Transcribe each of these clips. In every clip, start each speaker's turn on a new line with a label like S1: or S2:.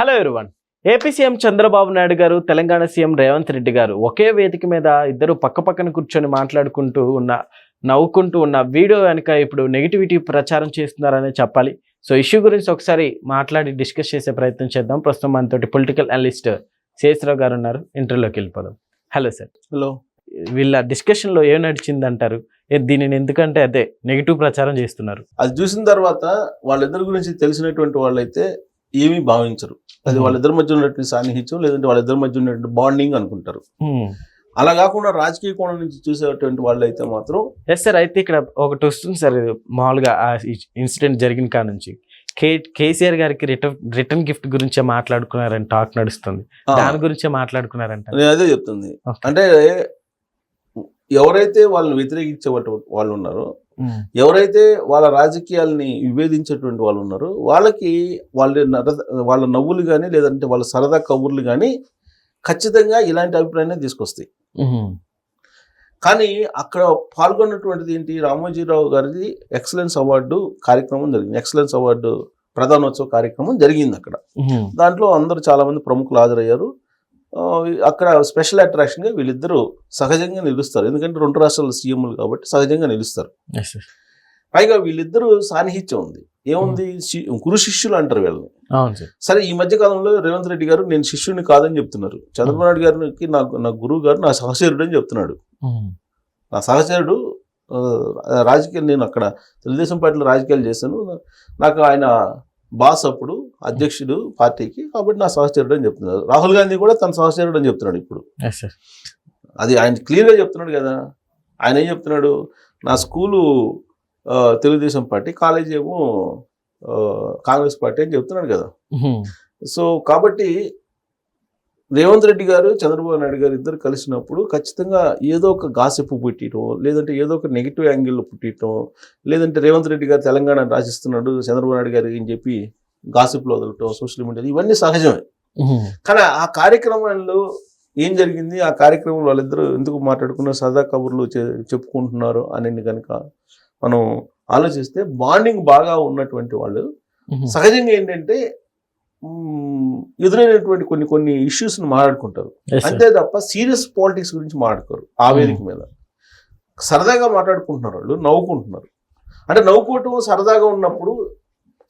S1: Hello everyone. AP CM Chandrababu Naidu గారు, Telangana CM Revanth Reddy గారు ఒకే వేదిక మీద ఇద్దరు పక్కపక్కన కూర్చొని మాట్లాడుకుంటూ నవ్వుకుంటూ ఉన్న వీడియో వెనుక ఇప్పుడు నెగిటివిటీ ప్రచారం చేస్తున్నారనే చెప్పాలి. సో ఇష్యూ గురించి ఒకసారి మాట్లాడి డిస్కస్ చేసే ప్రయత్నం చేద్దాం. ప్రస్తుతం మనతోటి పొలిటికల్ అనలిస్ట్ శేషరావు గారు ఉన్నారు. ఇంటర్వ్యూలోకి వెళ్ళిపోదాం. Hello sir.
S2: హలో.
S1: వీళ్ళ డిస్కషన్లో ఏం నడిచింది అంటారు? దీనిని ఎందుకంటే అదే నెగిటివ్ ప్రచారం చేస్తున్నారు.
S2: అది చూసిన తర్వాత వాళ్ళిద్దరి గురించి తెలిసినటువంటి వాళ్ళైతే ఏమీ భావించరు. అది వాళ్ళిద్దరి మధ్య ఉన్నటువంటి సాన్నిహిత్యం, లేదంటే వాళ్ళిద్దరి మధ్య ఉన్నటువంటి బాండింగ్ అనుకుంటారు. అలా కాకుండా రాజకీయ కోణం నుంచి చూసేటువంటి వాళ్ళు అయితే మాత్రం
S1: ఎస్ సార్. అయితే ఇక్కడ ఒకటి వస్తుంది సార్, మామూలుగా ఆ ఇన్సిడెంట్ జరిగిన కాడ నుంచి కేసీఆర్ గారికి రిటర్న్ గిఫ్ట్ గురించే మాట్లాడుకున్నారని టాక్ నడుస్తుంది. దాని గురించే మాట్లాడుకున్నారంట.
S2: నేను అదే చెప్తుంది. అంటే ఎవరైతే వాళ్ళని వ్యతిరేకించే వాళ్ళు ఉన్నారో, ఎవరైతే వాళ్ళ రాజకీయాలని విభేదించేటువంటి వాళ్ళు ఉన్నారో, వాళ్ళకి వాళ్ళ నవ్వులు కానీ లేదంటే వాళ్ళ సరదా కబుర్లు కానీ ఖచ్చితంగా ఇలాంటి అభిప్రాయాన్ని తీసుకొస్తాయి. కానీ అక్కడ పాల్గొన్నటువంటిది ఏంటి, రామోజీరావు గారిది ఎక్సలెన్స్ అవార్డు కార్యక్రమం జరిగింది. ఎక్సలెన్స్ అవార్డు ప్రధానోత్సవ కార్యక్రమం జరిగింది అక్కడ. దాంట్లో అందరూ చాలా మంది ప్రముఖులు హాజరయ్యారు. అక్కడ స్పెషల్ అట్రాక్షన్గా వీళ్ళిద్దరూ సహజంగా నిలుస్తారు. ఎందుకంటే రెండు రాష్ట్రాల సీఎంలు కాబట్టి సహజంగా నిలుస్తారు. పైగా వీళ్ళిద్దరూ సాన్నిహిత్యం ఉంది. ఏముంది, గురు శిష్యులు అంటారు వీళ్ళని. సరే, ఈ మధ్య కాలంలో రేవంత్ రెడ్డి గారు నేను శిష్యుని కాదని చెప్తున్నారు. చంద్రబాబు నాయుడు గారికి నా గురువు గారు నా సహచరుడు అని చెప్తున్నాడు. నా సహచరుడు రాజకీయాలు, నేను అక్కడ తెలుగుదేశం పార్టీలో రాజకీయాలు చేశాను, నాకు ఆయన బాస్ అప్పుడు అధ్యక్షుడు పార్టీకి, కాబట్టి నా సహచరుడు అని చెప్తున్నారు. రాహుల్ గాంధీ కూడా తన సహచరుడు అని చెప్తున్నాడు ఇప్పుడు. అది ఆయన క్లియర్గా చెప్తున్నాడు కదా. ఆయన ఏం చెప్తున్నాడు, నా స్కూలు తెలుగుదేశం పార్టీ, కాలేజీ ఏమో కాంగ్రెస్ పార్టీ అని చెప్తున్నాడు కదా. సో కాబట్టి రేవంత్ రెడ్డి గారు, చంద్రబాబు నాయుడు గారు ఇద్దరు కలిసినప్పుడు ఖచ్చితంగా ఏదో ఒక గాసిప్ పుట్టియటం, లేదంటే ఏదో ఒక నెగిటివ్ యాంగిల్లో పుట్టియటం, లేదంటే రేవంత్ రెడ్డి గారు తెలంగాణ రాసిస్తున్నాడు, చంద్రబాబు నాయుడు గారు అని చెప్పి గాసిప్లో వదలటం సోషల్ మీడియాలో, ఇవన్నీ సహజమే. కానీ ఆ కార్యక్రమాల్లో ఏం జరిగింది, ఆ కార్యక్రమంలో వాళ్ళిద్దరూ ఎందుకు మాట్లాడుకున్నారు, సరదా కబుర్లు చెప్పుకుంటున్నారు అని కనుక మనం ఆలోచిస్తే, బాండింగ్ బాగా ఉన్నటువంటి వాళ్ళు సహజంగా ఏంటంటే ఎదురైనటువంటి కొన్ని ఇష్యూస్ని మాట్లాడుకుంటారు. అంతే తప్ప సీరియస్ పాలిటిక్స్ గురించి మాట్లాడుకోరు. ఆ వేదిక మీద సరదాగా మాట్లాడుకుంటున్నారు, వాళ్ళు నవ్వుకుంటున్నారు. అంటే నవ్వుకోవటం సరదాగా ఉన్నప్పుడు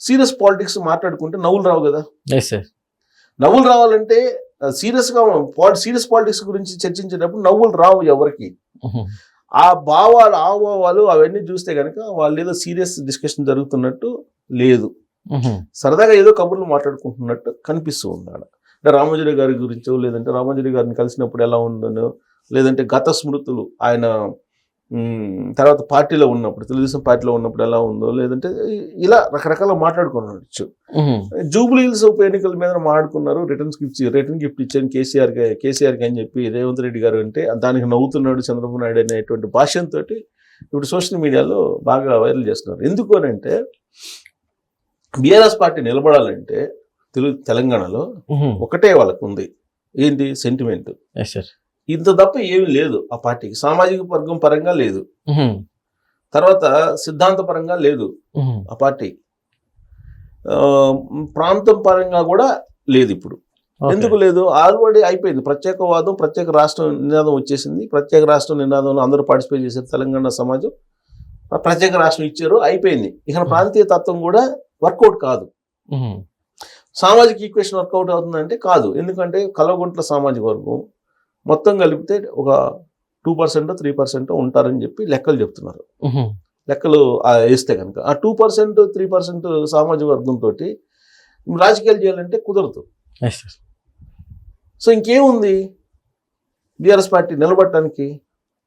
S2: సీరియస్ పాలిటిక్స్ మాట్లాడుకుంటే నవ్వులు రావు కదా. నవ్వులు రావాలంటే సీరియస్ పాలిటిక్స్ గురించి చర్చించేటప్పుడు నవ్వులు రావు ఎవరికి. ఆ భావాలు అవన్నీ చూస్తే కనుక వాళ్ళు ఏదో సీరియస్ డిస్కషన్ జరుగుతున్నట్టు లేదు, సరదాగా ఏదో కబుర్లు మాట్లాడుకుంటున్నట్టు కనిపిస్తూ ఉన్నాడు. అంటే రామోజీ గారి గురించో, లేదంటే రామోజీ గారిని కలిసినప్పుడు ఎలా ఉందనో, లేదంటే గత స్మృతులు ఆయన తర్వాత పార్టీలో ఉన్నప్పుడు, తెలుగుదేశం పార్టీలో ఉన్నప్పుడు ఎలా ఉందో, లేదంటే ఇలా రకరకాల మాట్లాడుకోవచ్చు. జూబ్లీ హిల్స్ ఉప ఎన్నికల మీద మాట్లాడుకున్నారు. రిటర్న్ గిఫ్ట్ ఇచ్చాను కేసీఆర్కి అని చెప్పి రేవంత్ రెడ్డి గారు అంటే దానికి నవ్వుతున్నాడు చంద్రబాబు నాయుడు అనేటువంటి భాషంతో ఇప్పుడు సోషల్ మీడియాలో బాగా వైరల్ చేస్తున్నారు. ఎందుకు అని అంటే, బీఆర్ఎస్ పార్టీ నిలబడాలంటే తెలంగాణలో ఒకటే వాళ్ళకు ఉంది, ఏంటి, సెంటిమెంట్. ఇంత తప్ప ఏమీ లేదు ఆ పార్టీకి. సామాజిక వర్గం పరంగా లేదు, తర్వాత సిద్ధాంత పరంగా లేదు ఆ పార్టీ, ప్రాంతం పరంగా కూడా లేదు. ఇప్పుడు ఎందుకు లేదు, ఆల్రెడీ అయిపోయింది. ప్రత్యేకవాదం, ప్రత్యేక రాష్ట్రం నినాదం వచ్చేసింది. ప్రత్యేక రాష్ట్రం నినాదంలో అందరూ పార్టిసిపేట్ చేశారు. తెలంగాణ సమాజం ప్రత్యేక రాష్ట్రం ఇచ్చారు, అయిపోయింది. ఇక ప్రాంతీయ తత్వం కూడా వర్కౌట్ కాదు. సామాజిక ఈక్వేషన్ వర్కౌట్ అవుతుందంటే కాదు. ఎందుకంటే కల్వకుంట్ల సామాజిక వర్గం మొత్తం కలిపితే ఒక 2% 3% ఉంటారని చెప్పి లెక్కలు చెప్తున్నారు. లెక్కలు వేస్తే కనుక ఆ 2% 3% సామాజిక వర్గంతో రాజకీయాలు చేయాలంటే కుదరదు. సో ఇంకేముంది బీఆర్ఎస్ పార్టీ నిలబడటానికి?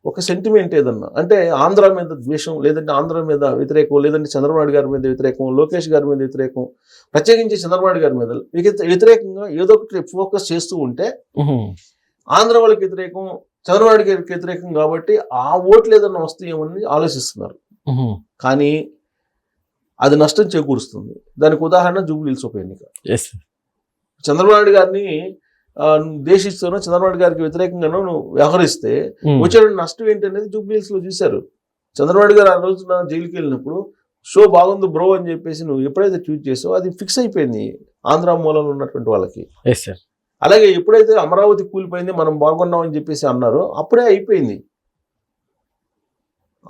S2: ఒక సెంటిమెంట్ ఏదన్నా అంటే ఆంధ్ర మీద ద్వేషం, లేదంటే ఆంధ్ర మీద వ్యతిరేకం, లేదంటే చంద్రబాబు నాయుడు గారి మీద వ్యతిరేకం, లోకేష్ గారి మీద వ్యతిరేకం, ప్రత్యేకించి చంద్రబాబు నాయుడు గారి మీద వ్యతిరేకంగా ఏదో ఒకటి ఫోకస్ చేస్తూ ఉంటే, ఆంధ్ర వాళ్ళకి వ్యతిరేకం, చంద్రబాబు నాయుడు గారికి వ్యతిరేకం కాబట్టి ఆ ఓట్లు ఏదన్నా వస్తాయేమని ఆలోచిస్తున్నారు. కానీ అది నష్టం చేకూరుస్తుంది. దానికి ఉదాహరణ జూబ్లీ హిల్స్ ఉప ఎన్నిక. చంద్రబాబు నాయుడు గారిని దేశిస్తానో, చంద్రబాబు నాయుడు గారికి వ్యతిరేకంగానో నువ్వు వ్యవహరిస్తే వచ్చే నష్టం ఏంటనేది జూబ్లీ హిల్స్ లో చూశారు. చంద్రబాబు నాయుడు గారు ఆ రోజున జైలుకి వెళ్ళినప్పుడు షో బాగుంది బ్రో అని చెప్పేసి నువ్వు ఎప్పుడైతే ట్వీట్ చేసావో అది ఫిక్స్ అయిపోయింది. ఆంధ్ర మూలలో ఉన్నటువంటి వాళ్ళకి.
S1: Yes sir.
S2: అలాగే ఎప్పుడైతే అమరావతి కూలిపోయింది మనం బాగున్నామని చెప్పేసి అన్నారో అప్పుడే అయిపోయింది.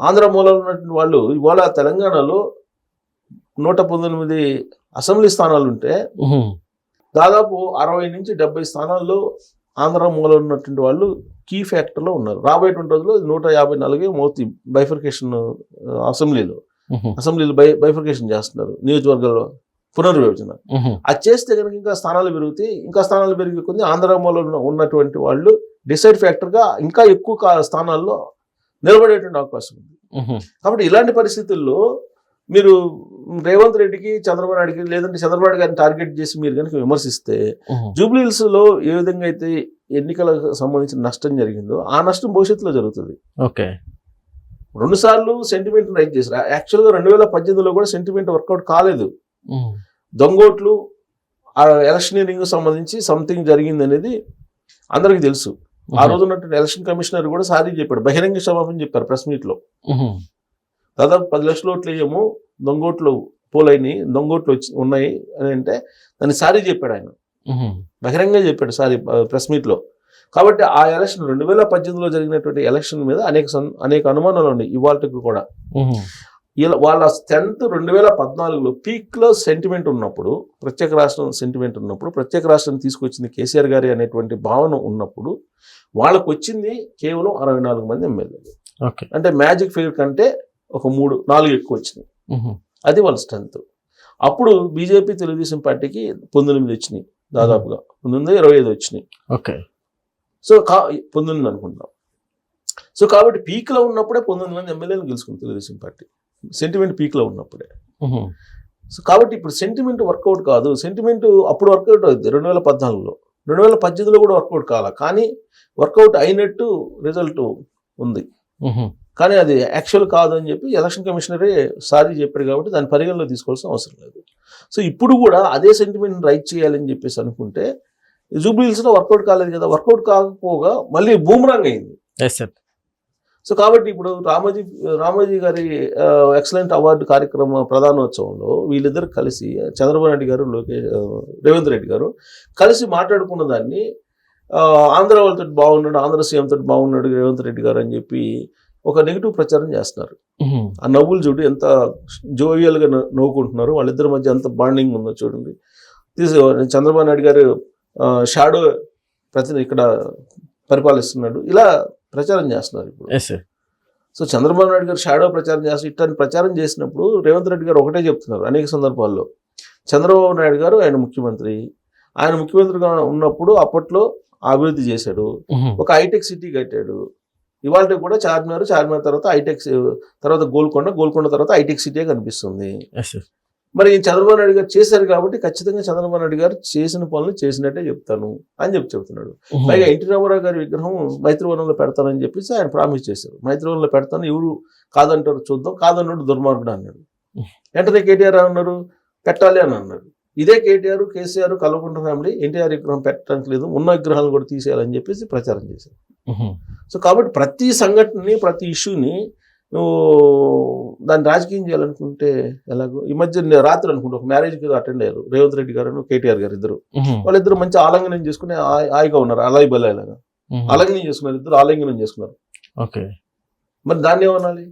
S2: ఆంధ్ర మూలలో ఉన్నటువంటి వాళ్ళు ఇవాళ తెలంగాణలో 119 అసెంబ్లీ స్థానాలు ఉంటే దాదాపు 60 నుంచి 70 స్థానాల్లో ఆంధ్ర మూలలో ఉన్నటువంటి వాళ్ళు కీ ఫ్యాక్టర్లో ఉన్నారు. రాబోయేటువంటి రోజుల్లో 154 మౌతి బైఫర్కేషన్ అసెంబ్లీలో బైఫర్కేషన్ చేస్తున్నారు, నియోజకవర్గాల్లో పునర్విభజన. అది చేస్తే కనుక ఇంకా స్థానాలు పెరుగుతాయి. ఇంకా స్థానాలు పెరిగే కొద్ది ఆంధ్ర మూలలో ఉన్నటువంటి వాళ్ళు డిసైడ్ ఫ్యాక్టర్గా ఇంకా ఎక్కువ స్థానాల్లో నిలబడేటువంటి అవకాశం ఉంది. కాబట్టి ఇలాంటి పరిస్థితుల్లో మీరు రేవంత్ రెడ్డికి, చంద్రబాబు నాయుడికి, లేదంటే చంద్రబాబు గారిని టార్గెట్ చేసి మీరు కనుక విమర్శిస్తే జూబ్లీ హిల్స్ లో ఏ విధంగా అయితే ఎన్నికలకు సంబంధించిన నష్టం జరిగిందో ఆ నష్టం భవిష్యత్తులో జరుగుతుంది.
S1: ఓకే,
S2: 2 సార్లు సెంటిమెంట్ రైజ్ చేశారు. యాక్చువల్గా 2018లో కూడా సెంటిమెంట్ వర్కౌట్ కాలేదు. దొంగోట్లు, ఆ ఎలక్షనీరింగ్ సంబంధించి సంథింగ్ జరిగింది అనేది అందరికీ తెలుసు. ఆ రోజు ఉన్నటువంటి ఎలక్షన్ కమిషనర్ కూడా సారీ చెప్పాడు, బహిరంగ క్షమాపణ చెప్పారు ప్రెస్ మీట్ లో. దాదాపు 10 లక్షల ఓట్లు వేయము, దొంగోట్లు పోలైనవి, దొంగోట్లు ఉన్నాయి అని అంటే దాన్ని సారీ చెప్పాడు ఆయన, బహిరంగంగా చెప్పాడు సారీ ప్రెస్ మీట్ లో. కాబట్టి ఆ ఎలక్షన్ 2018లో జరిగినటువంటి ఎలక్షన్ మీద అనేక అనుమానాలు ఉన్నాయి ఇవాళకి కూడా. వాళ్ళ స్ట్రెంత్ 2014లో పీక్ లో సెంటిమెంట్ ఉన్నప్పుడు, ప్రత్యేక రాష్ట్రం సెంటిమెంట్ ఉన్నప్పుడు, ప్రత్యేక రాష్ట్రం తీసుకొచ్చింది కేసీఆర్ గారి అనేటువంటి భావన ఉన్నప్పుడు వాళ్ళకు వచ్చింది కేవలం 64 మంది ఎమ్మెల్యేలు. అంటే మ్యాజిక్ ఫిగర్ కంటే ఒక 3-4 ఎక్కువ వచ్చినాయి. అది వాళ్ళ స్ట్రెంత్. అప్పుడు బీజేపీ తెలుగుదేశం పార్టీకి 19 వచ్చినాయి, దాదాపుగా 19-25 వచ్చినాయి.
S1: ఓకే,
S2: సో 19 అనుకుంటాం. సో కాబట్టి పీక్ లో ఉన్నప్పుడే 19 మంది ఎమ్మెల్యేలు గెలుచుకుంది తెలుగుదేశం పార్టీ, సెంటిమెంట్ పీక్ లో ఉన్నప్పుడే. సో కాబట్టి ఇప్పుడు సెంటిమెంట్ వర్కౌట్ కాదు. సెంటిమెంట్ అప్పుడు వర్కౌట్ అవుతుంది 2014లో, 2018లో కూడా వర్కౌట్ కాల, కానీ వర్కౌట్ అయినట్టు రిజల్ట్ ఉంది. కానీ అది యాక్చువల్ కాదు అని చెప్పి ఎలక్షన్ కమిషనరే సారీ చెప్పాడు. కాబట్టి దాన్ని పరిగణలో తీసుకోవాల్సిన అవసరం లేదు. సో ఇప్పుడు కూడా అదే సెంటిమెంట్ రైట్ చేయాలని చెప్పేసి అనుకుంటే జూబ్లీ హిల్స్లో వర్కౌట్ కాలేదు కదా. వర్కౌట్ కాకపోగా మళ్ళీ బూమరాంగ్ అయింది. సో కాబట్టి ఇప్పుడు రామోజీ గారి ఎక్సలెంట్ అవార్డు కార్యక్రమ ప్రధానోత్సవంలో వీళ్ళిద్దరు కలిసి, చంద్రబాబు నాయుడు గారు, రేవంత్ రెడ్డి గారు కలిసి మాట్లాడుకున్న దాన్ని ఆంధ్ర వాళ్ళతో బాగున్నాడు, ఆంధ్ర సీఎం తోటి బాగున్నాడు రేవంత్ రెడ్డి గారు అని చెప్పి ఒక నెగిటివ్ ప్రచారం చేస్తున్నారు. ఆ నవ్వులు చూడు ఎంత జోవియల్గా నవ్వుకుంటున్నారు, వాళ్ళిద్దరి మధ్య ఎంత బాండింగ్ ఉందో చూడండి. చంద్రబాబు నాయుడు గారు షాడో ఇక్కడ పరిపాలిస్తున్నాడు, ఇలా ప్రచారం చేస్తున్నారు ఇప్పుడు. సో చంద్రబాబు నాయుడు గారు షాడో ప్రచారం చేస్తారు. ఇట్లాంటి ప్రచారం చేసినప్పుడు రేవంత్ రెడ్డి గారు ఒకటే చెప్తున్నారు అనేక సందర్భాల్లో, చంద్రబాబు నాయుడు గారు ఆయన ముఖ్యమంత్రిగా ఉన్నప్పుడు అప్పట్లో అభివృద్ధి చేశాడు, ఒక హైటెక్ సిటీ కట్టాడు. ఇవాళ కూడా చార్మినార్ తర్వాత హైటెక్, తర్వాత గోల్కొండ తర్వాత హైటెక్ సిటీ కనిపిస్తుంది. మరి చంద్రబాబు నాయుడు గారు చేశారు కాబట్టి ఖచ్చితంగా చంద్రబాబు నాయుడు గారు చేసిన పనులు చేసినట్టే చెప్తాను అని చెప్తున్నాడు. పైగా ఎన్టీ రామారావు గారి విగ్రహం మైత్రివనంలో పెడతానని చెప్పేసి ఆయన ప్రామిస్ చేశారు. మైత్రివనంలో పెడతాను, ఎవరు కాదంటారు చూద్దాం, కాదన్నాడు దుర్మార్గుడు అన్నాడు. వెంటనే కేటీఆర్ అన్నారు పెట్టాలి అని అన్నాడు. ఇదే కేటీఆర్, కేసీఆర్, కల్వకుంట్ల ఫ్యామిలీ ఎన్టీఆర్ విగ్రహం పెట్టడానికి లేదు, ఉన్న విగ్రహాలను కూడా తీసేయాలని చెప్పేసి ప్రచారం చేశారు. సో కాబట్టి ప్రతి సంఘటనని, ప్రతి ఇష్యూని నువ్వు దాన్ని రాజకీయం చేయాలనుకుంటే ఎలాగో. ఈ మధ్య రాత్రి అనుకుంటే ఒక మ్యారేజ్కి అటెండ్ అయ్యారు రేవంత్ రెడ్డి గారు, కేటీఆర్ గారు ఇద్దరు. వాళ్ళిద్దరు మంచి ఆలింగనం చేసుకుని హాయిగా ఉన్నారు, అలాయి బలాయిలాగా ఆలింగనం చేసుకున్నారు, ఇద్దరు ఆలింగనం చేసుకున్నారు.
S1: ఓకే,
S2: మరి దాన్ని ఏమనాలి?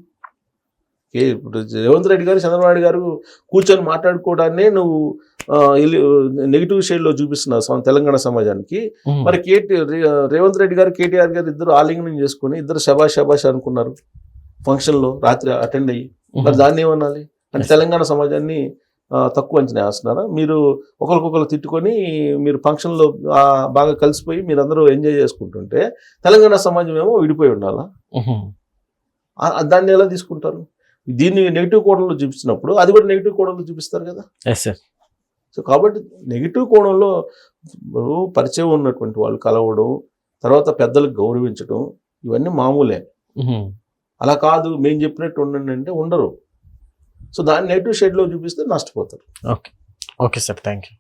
S2: ఇప్పుడు రేవంత్ రెడ్డి గారు, చంద్రబాబు నాయుడు గారు కూర్చొని మాట్లాడుకోవడాన్ని నువ్వు నెగిటివ్ షేడ్ లో చూపిస్తున్నావు తెలంగాణ సమాజానికి. మరి రేవంత్ రెడ్డి గారు, కేటీఆర్ గారు ఇద్దరు ఆలింగనం చేసుకుని ఇద్దరు శబాష్ అనుకున్నారు ఫంక్షన్ లో రాత్రి అటెండ్ అయ్యి. మరి దాన్ని ఏమనాలి? అంటే తెలంగాణ సమాజాన్ని తక్కువ అంచనా వేస్తున్నారా? మీరు ఒకరికొకరు తిట్టుకొని మీరు ఫంక్షన్లో బాగా కలిసిపోయి మీరందరూ ఎంజాయ్ చేసుకుంటుంటే తెలంగాణ సమాజం ఏమో విడిపోయి ఉండాలా? దాన్ని ఎలా తీసుకుంటారు? దీన్ని నెగిటివ్ కోణంలో చూపించినప్పుడు అది కూడా నెగిటివ్ కోణంలో చూపిస్తారు కదా. సో కాబట్టి నెగిటివ్ కోణంలో పరిచయం ఉన్నటువంటి వాళ్ళు కలవడం, తర్వాత పెద్దలకు గౌరవించడం, ఇవన్నీ మామూలే. అలా కాదు మేము చెప్పినట్టు ఉండండి అంటే ఉండరు. సో దాన్ని నెగిటివ్ షేడ్లో చూపిస్తే నష్టపోతారు.
S1: Okay sir, thank you.